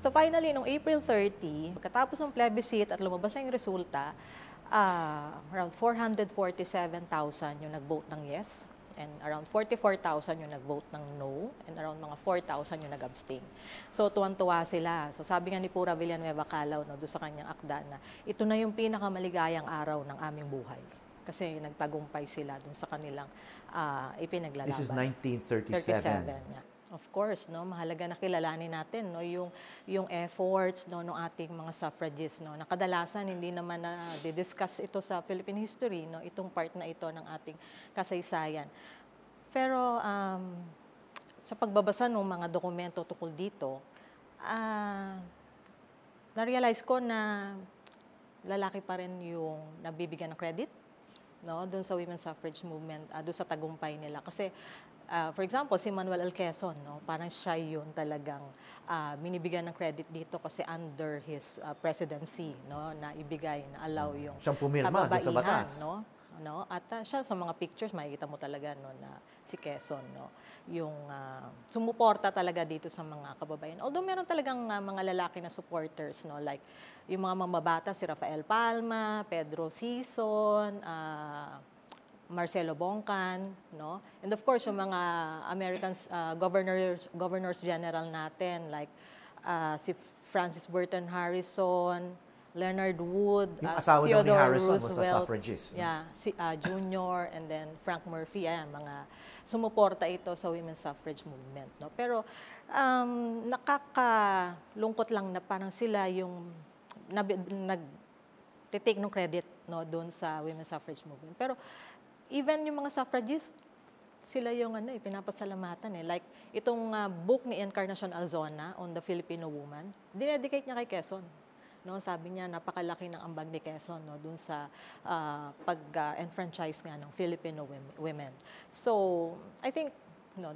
So finally, noong April 30, katapos ng plebiscite at lumabas na yung resulta, around 447,000 yung nag-vote ng yes, and around 44,000 yung nag-vote ng no, and around mga 4,000 yung nag-abstain. So tuwan-tuwa sila. So sabi nga ni Pura Villanueva Calao, doon sa kanyang akda na ito na yung pinakamaligayang araw ng aming buhay. Kasi nagtagumpay sila doon sa kanilang ipinaglalaban. This is 1937. 37, yeah. Of course, mahalaga na kilalanin natin yung efforts ng ating mga suffragists, na kadalasan hindi naman na discuss ito sa Philippine history, itong part na ito ng ating kasaysayan. Pero sa pagbabasa ng mga dokumento tungkol dito, na-realize ko na lalaki pa rin yung nabibigyan ng credit, doon sa women's suffrage movement, doon sa tagumpay nila. Kasi, for example, si Manuel L. Quezon, parang siya yun talagang binibigyan ng credit dito kasi under his presidency, na ibigay, na allow yung siyang pumirma doon sa batas. At siya sa mga pictures, makikita mo talaga na si Quezon, yung sumuporta talaga dito sa mga kababayan. Although meron talagang mga lalaki na supporters, like yung mga mamabata, si Rafael Palma, Pedro Sison, Marcelo Bongcan, and of course yung mga Americans governors general natin, like si Francis Burton Harrison, Leonard Wood, yung asawa ni Harrison was a suffragist. Yeah, si Junior, and then Frank Murphy, mga sumuporta ito sa women's suffrage movement. Pero nakakalungkot lang na parang sila yung nag-take ng credit doon sa women's suffrage movement. Pero even yung mga suffragists, sila yung pinapasalamatan. Like itong book ni Encarnacion Alzona on the Filipino woman, dinedicate niya kay Quezon. Sabi niya, napakalaki ng ambag ni Quezon dun sa pag-enfranchise nga ng Filipino women. So, I think,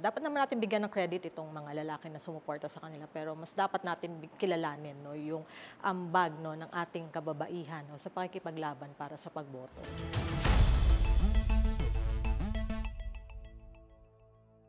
dapat naman natin bigyan ng credit itong mga lalaki na sumuporta sa kanila, pero mas dapat natin kilalanin yung ambag ng ating kababaihan sa pakikipaglaban para sa pagboto.